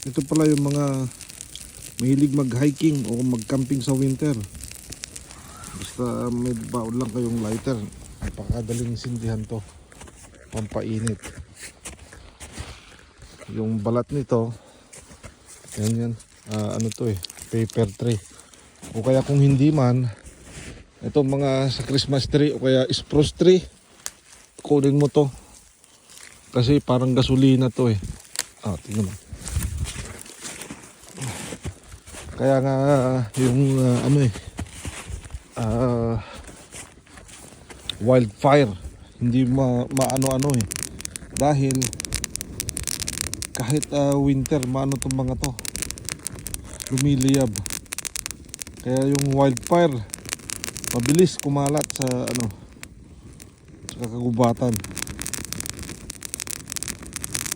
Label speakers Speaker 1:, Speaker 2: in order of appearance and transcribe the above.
Speaker 1: Ito pala yung mga mahilig mag-hiking o mag-camping sa winter. Basta may baon lang kayong lighter, napakadaling sindihan to, pampainit. Yung balat nito, yan, ano to paper tray. O kaya kung hindi man, ito mga sa Christmas tree o kaya spruce tree, kunin mo to. Kasi parang gasolina to tingnan mo. Kaya nga yung wildfire hindi maano-ano dahil kahit winter maano tong mga to, lumiliyab. Kaya yung wildfire mabilis kumalat sa sa kagubatan.